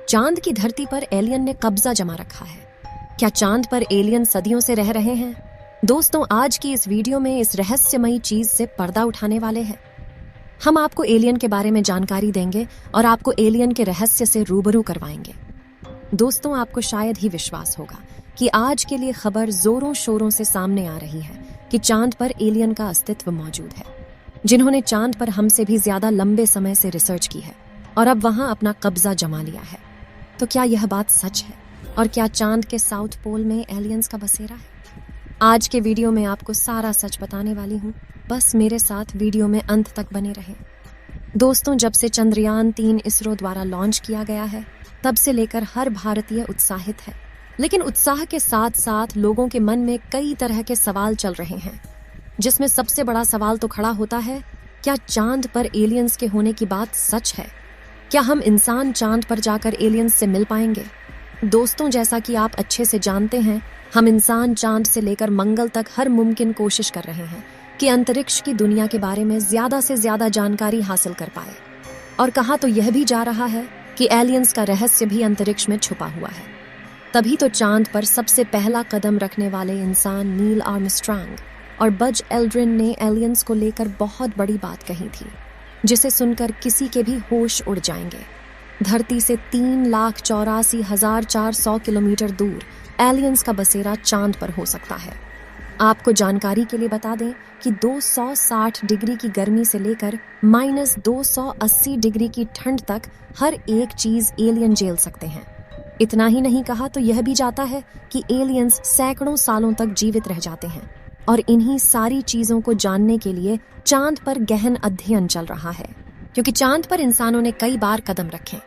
चांद की धरती पर एलियन ने कब्जा जमा रखा है। क्या चांद पर एलियन सदियों से रह रहे हैं? दोस्तों, आज की इस वीडियो में इस रहस्यमयी चीज से पर्दा उठाने वाले हैं। हम आपको एलियन के बारे में जानकारी देंगे और आपको एलियन के रहस्य से रूबरू करवाएंगे। दोस्तों, आपको शायद ही विश्वास होगा कि आज के लिए खबर जोरों शोरों से सामने आ रही है कि चांद पर एलियन का अस्तित्व मौजूद है, जिन्होंने चांद पर हमसे भी ज्यादा लंबे समय से रिसर्च की है और अब वहां अपना कब्जा जमा लिया है। तो क्या यह बात सच है? और क्या चांद के साउथ पोल में एलियंस का बसेरा है? आज के वीडियो में आपको सारा सच बताने वाली हूँ। बस मेरे साथ वीडियो में अंत तक बने रहें। दोस्तों, जब से चंद्रयान 3 इसरो द्वारा लॉन्च किया गया है, तब से लेकर हर भारतीय उत्साहित है। लेकिन उत्साह के साथ साथ लोगों के मन में कई तरह के सवाल चल रहे हैं, जिसमें सबसे बड़ा सवाल तो खड़ा होता है, क्या चांद पर एलियंस के होने की बात सच है? क्या हम इंसान चांद पर जाकर एलियंस से मिल पाएंगे? दोस्तों, जैसा कि आप अच्छे से जानते हैं, हम इंसान चांद से लेकर मंगल तक हर मुमकिन कोशिश कर रहे हैं कि अंतरिक्ष की दुनिया के बारे में ज्यादा से ज्यादा जानकारी हासिल कर पाए। और कहा तो यह भी जा रहा है कि एलियंस का रहस्य भी अंतरिक्ष में छुपा हुआ है। तभी तो चांद पर सबसे पहला कदम रखने वाले इंसान नील आर्मस्ट्रांग और बज एल्ड्रिन ने एलियंस को लेकर बहुत बड़ी बात कही थी, जिसे सुनकर किसी के भी होश उड़ जाएंगे। धरती से 3,84,400 किलोमीटर दूर एलियंस का बसेरा चांद पर हो सकता है। आपको जानकारी के लिए बता दें कि 260 डिग्री की गर्मी से लेकर -280 डिग्री की ठंड तक हर एक चीज एलियन झेल सकते हैं। इतना ही नहीं, कहा तो यह भी जाता है कि एलियंस सैकड़ों सालों तक जीवित रह जाते हैं। और इन्हीं सारी चीजों को जानने के लिए चांद पर गहन अध्ययन चल रहा है, क्योंकि चांद पर इंसानों ने कई बार कदम रखे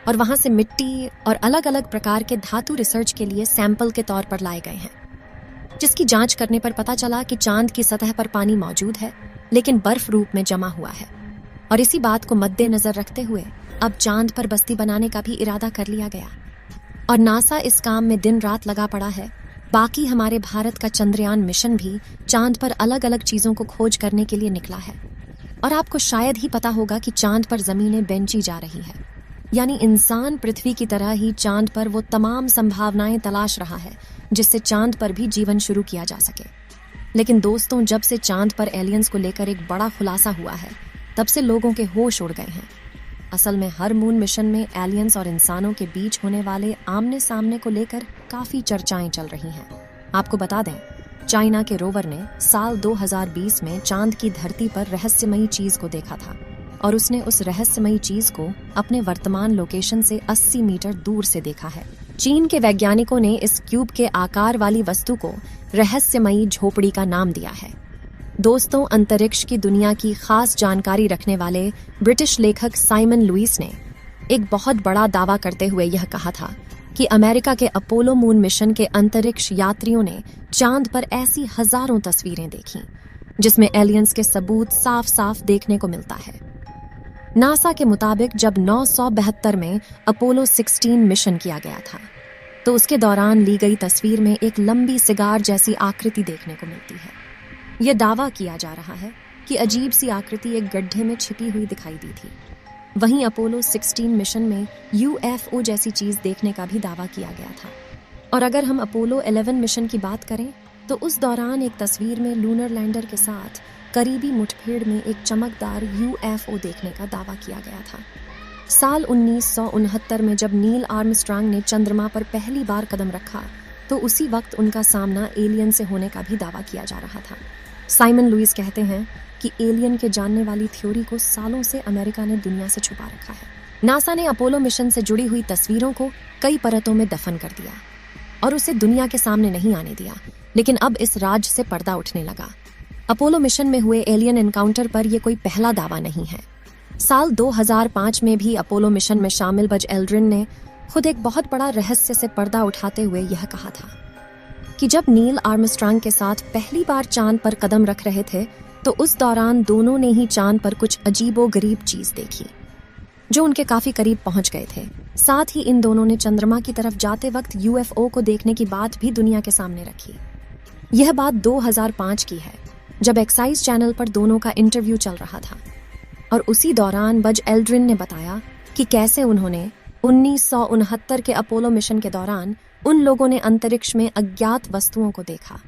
और वहां से मिट्टी और अलग अलग प्रकार के धातु रिसर्च के लिए सैंपल के तौर पर लाए गए हैं, जिसकी जांच करने पर पता चला कि चांद की सतह पर पानी मौजूद है, लेकिन बर्फ रूप में जमा हुआ है। और इसी बात को मद्देनजर रखते हुए अब चांद पर बस्ती बनाने का भी इरादा कर लिया गया और नासा इस काम में दिन रात लगा पड़ा है। बाकी हमारे भारत का चंद्रयान मिशन भी चांद पर अलग अलग चीजों को खोज करने के लिए निकला है। और आपको शायद ही पता होगा कि चांद पर जमीनें बेंची जा रही है, यानी इंसान पृथ्वी की तरह ही चांद पर वो तमाम संभावनाएं तलाश रहा है जिससे चांद पर भी जीवन शुरू किया जा सके। लेकिन दोस्तों, जब से चांद पर एलियंस को लेकर एक बड़ा खुलासा हुआ है, तब से लोगों के होश उड़ गए हैं। असल में हर मून मिशन में एलियंस और इंसानों के बीच होने वाले आमने सामने को लेकर काफी चर्चाएं चल रही हैं। आपको बता दें, चाइना के रोवर ने साल 2020 में चांद की धरती पर रहस्यमयी चीज को देखा था और उसने उस रहस्यमयी चीज को अपने वर्तमान लोकेशन से 80 मीटर दूर से देखा है। चीन के वैज्ञानिकों ने इस क्यूब के आकार वाली वस्तु को रहस्यमयी झोपड़ी का नाम दिया है। दोस्तों, अंतरिक्ष की दुनिया की खास जानकारी रखने वाले ब्रिटिश लेखक साइमन लुइस ने एक बहुत बड़ा दावा करते हुए यह कहा था कि अमेरिका के अपोलो मून मिशन के अंतरिक्ष यात्रियों ने चांद पर ऐसी हजारों तस्वीरें देखी जिसमें एलियंस के सबूत साफ साफ देखने को मिलता है। नासा के मुताबिक जब 972 में अपोलो 16 मिशन किया गया था, तो उसके दौरान ली गई तस्वीर में एक लंबी सिगार जैसी आकृति देखने को मिलती है। यह दावा किया जा रहा है कि अजीब सी आकृति एक गड्ढे में छिपी हुई दिखाई दी थी। वहीं अपोलो 16 मिशन में UFO जैसी चीज देखने का भी दावा किया गया था। और अगर हम अपोलो 11 मिशन की बात करें, तो उस दौरान एक तस्वीर में लूनर लैंडर के साथ करीबी मुठभेड़ में एक चमकदार UFO देखने का दावा किया गया था। साल 1969 में जब नील आर्मस्ट्रांग ने चंद्रमा पर पहली बार कदम रखा, तो उसी वक्त उनका सामना एलियन से होने का भी दावा किया जा रहा था। साइमन लुइस कहते हैं कि एलियन के जानने वाली थ्योरी को सालों से अमेरिका ने दुनिया से छुपा रखा है। नासा ने अपोलो मिशन से जुड़ी हुई तस्वीरों को कई परतों में दफन कर दिया और उसे दुनिया के सामने नहीं आने दिया, लेकिन अब इस राज से पर्दा उठने लगा। अपोलो मिशन में हुए एलियन एनकाउंटर पर यह कोई पहला दावा नहीं है। साल 2005 में भी अपोलो मिशन में शामिल बज एल्ड्रिन ने खुद एक बहुत बड़ा रहस्य से पर्दा उठाते हुए यह कहा था कि जब नील आर्मस्ट्रांग के साथ पहली बार चांद पर कदम रख रहे थे, तो उस दौरान दोनों ने ही चांद पर कुछ अजीबो गरीब चीज देखी जो उनके काफी करीब पहुंच गए थे। साथ ही इन दोनों ने चंद्रमा की तरफ जाते वक्त UFO को देखने की बात भी दुनिया के सामने रखी। यह बात 2005 की है, जब एक्साइज चैनल पर दोनों का इंटरव्यू चल रहा था और उसी दौरान बज एल्ड्रिन ने बताया कि कैसे उन्होंने 1969 के अपोलो मिशन के दौरान उन लोगों ने अंतरिक्ष में अज्ञात वस्तुओं को देखा।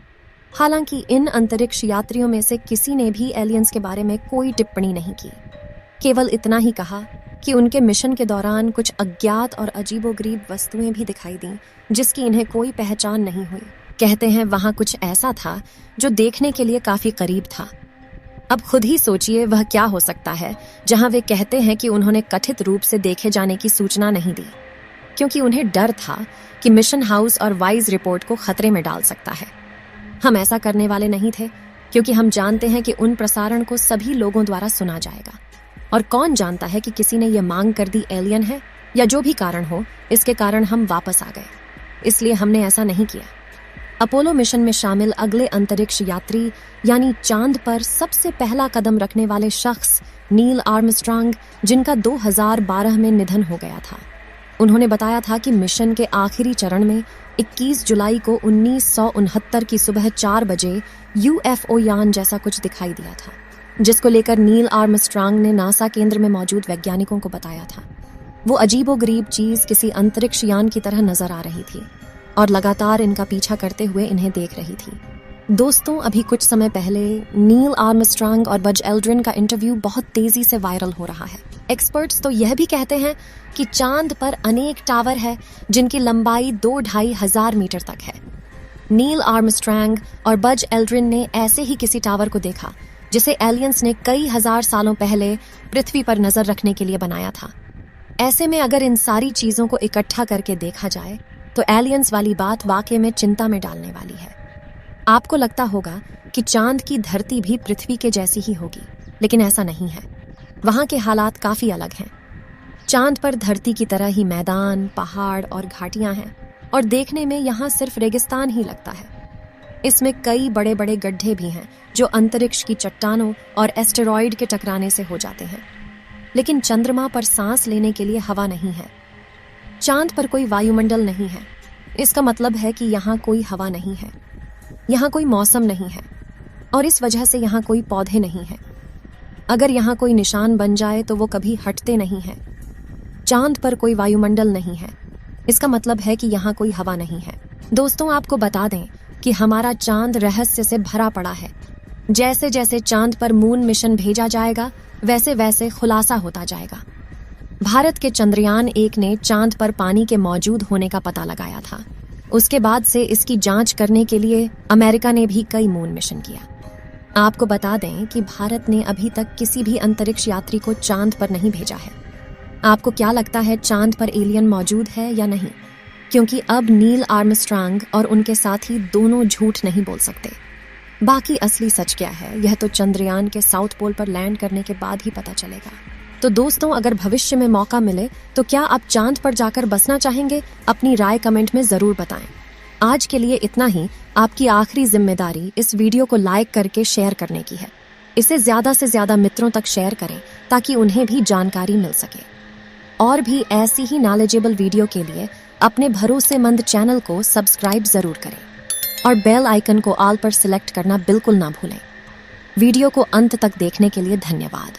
हालांकि इन अंतरिक्ष यात्रियों में से किसी ने भी एलियंस के बारे में कोई टिप्पणी नहीं की, केवल इतना ही कहा कि उनके मिशन के दौरान कुछ अज्ञात और अजीबोगरीब वस्तुएं भी दिखाई दी जिसकी इन्हें कोई पहचान नहीं हुई। कहते हैं वहां कुछ ऐसा था जो देखने के लिए काफी करीब था। अब खुद ही सोचिए वह क्या हो सकता है जहां वे कहते हैं कि उन्होंने कथित रूप से देखे जाने की सूचना नहीं दी, क्योंकि उन्हें डर था कि मिशन हाउस और वाइज रिपोर्ट को खतरे में डाल सकता है। हम ऐसा करने वाले नहीं थे, क्योंकि हम जानते हैं कि उन प्रसारण को सभी लोगों द्वारा सुना जाएगा, और कौन जानता है कि किसी ने यह मांग कर दी एलियन है, या जो भी कारण हो इसके कारण हम वापस आ गए, इसलिए हमने ऐसा नहीं किया। अपोलो मिशन में शामिल अगले अंतरिक्ष यात्री यानी चांद पर सबसे पहला कदम रखने वाले शख्स नील आर्मस्ट्रांग, जिनका 2012 में निधन हो गया था, उन्होंने बताया था कि मिशन के आखिरी चरण में 21 जुलाई को 1969 की सुबह 4 बजे यूएफओ यान जैसा कुछ दिखाई दिया था, जिसको लेकर नील आर्मस्ट्रांग ने नासा केंद्र में मौजूद वैज्ञानिकों को बताया था। वो अजीबोगरीब चीज किसी अंतरिक्ष यान की तरह नजर आ रही थी और लगातार इनका पीछा करते हुए इन्हें देख रही थी। दोस्तों, अभी कुछ समय पहले नील आर्मस्ट्रांग और बज एल्ड्रिन का इंटरव्यू बहुत तेजी से वायरल हो रहा है। एक्सपर्ट्स तो यह भी कहते हैं कि चांद पर अनेक टावर है जिनकी लंबाई 2-2.5 हजार मीटर तक है। नील आर्मस्ट्रांग और बज एल्ड्रिन ने ऐसे ही किसी टावर को देखा जिसे एलियंस ने कई हजार सालों पहले पृथ्वी पर नजर रखने के लिए बनाया था। ऐसे में अगर इन सारी चीजों को इकट्ठा करके देखा जाए तो एलियंस वाली बात वाकई में चिंता में डालने वाली है। आपको लगता होगा कि चांद की धरती भी पृथ्वी के जैसी ही होगी, लेकिन ऐसा नहीं है। वहां के हालात काफी अलग हैं। चांद पर धरती की तरह ही मैदान, पहाड़ और घाटियां हैं, और देखने में यहाँ सिर्फ रेगिस्तान ही लगता है। इसमें कई बड़े बड़े गड्ढे भी हैं जो अंतरिक्ष की चट्टानों और एस्टेरॉयड के टकराने से हो जाते हैं। लेकिन चंद्रमा पर सांस लेने के लिए हवा नहीं है। चांद पर कोई वायुमंडल नहीं है। इसका मतलब है कि यहाँ कोई हवा नहीं है, यहाँ कोई मौसम नहीं है, और इस वजह से यहाँ कोई पौधे नहीं हैं। अगर यहाँ कोई निशान बन जाए तो वो कभी हटते नहीं हैं। चांद पर कोई वायुमंडल नहीं है, इसका मतलब है कि यहाँ कोई हवा नहीं है। दोस्तों, आपको बता दें कि हमारा चांद रहस्य से भरा पड़ा है। जैसे जैसे चांद पर मून मिशन भेजा जाएगा वैसे वैसे खुलासा होता जाएगा। भारत के चंद्रयान 1 ने चांद पर पानी के मौजूद होने का पता लगाया था। उसके बाद से इसकी जांच करने के लिए अमेरिका ने भी कई मून मिशन किया। आपको बता दें कि भारत ने अभी तक किसी भी अंतरिक्ष यात्री को चांद पर नहीं भेजा है। आपको क्या लगता है, चांद पर एलियन मौजूद है या नहीं? क्योंकि अब नील आर्मस्ट्रांग और उनके साथी दोनों झूठ नहीं बोल सकते। बाकी असली सच क्या है, यह तो चंद्रयान के साउथ पोल पर लैंड करने के बाद ही पता चलेगा। तो दोस्तों, अगर भविष्य में मौका मिले तो क्या आप चांद पर जाकर बसना चाहेंगे? अपनी राय कमेंट में जरूर बताएं। आज के लिए इतना ही। आपकी आखिरी जिम्मेदारी इस वीडियो को लाइक करके शेयर करने की है। इसे ज्यादा से ज्यादा मित्रों तक शेयर करें ताकि उन्हें भी जानकारी मिल सके। और भी ऐसी ही नॉलेजेबल वीडियो के लिए अपने भरोसेमंद चैनल को सब्सक्राइब जरूर करें और बेल आइकन को ऑल पर सिलेक्ट करना बिल्कुल ना भूलें। वीडियो को अंत तक देखने के लिए धन्यवाद।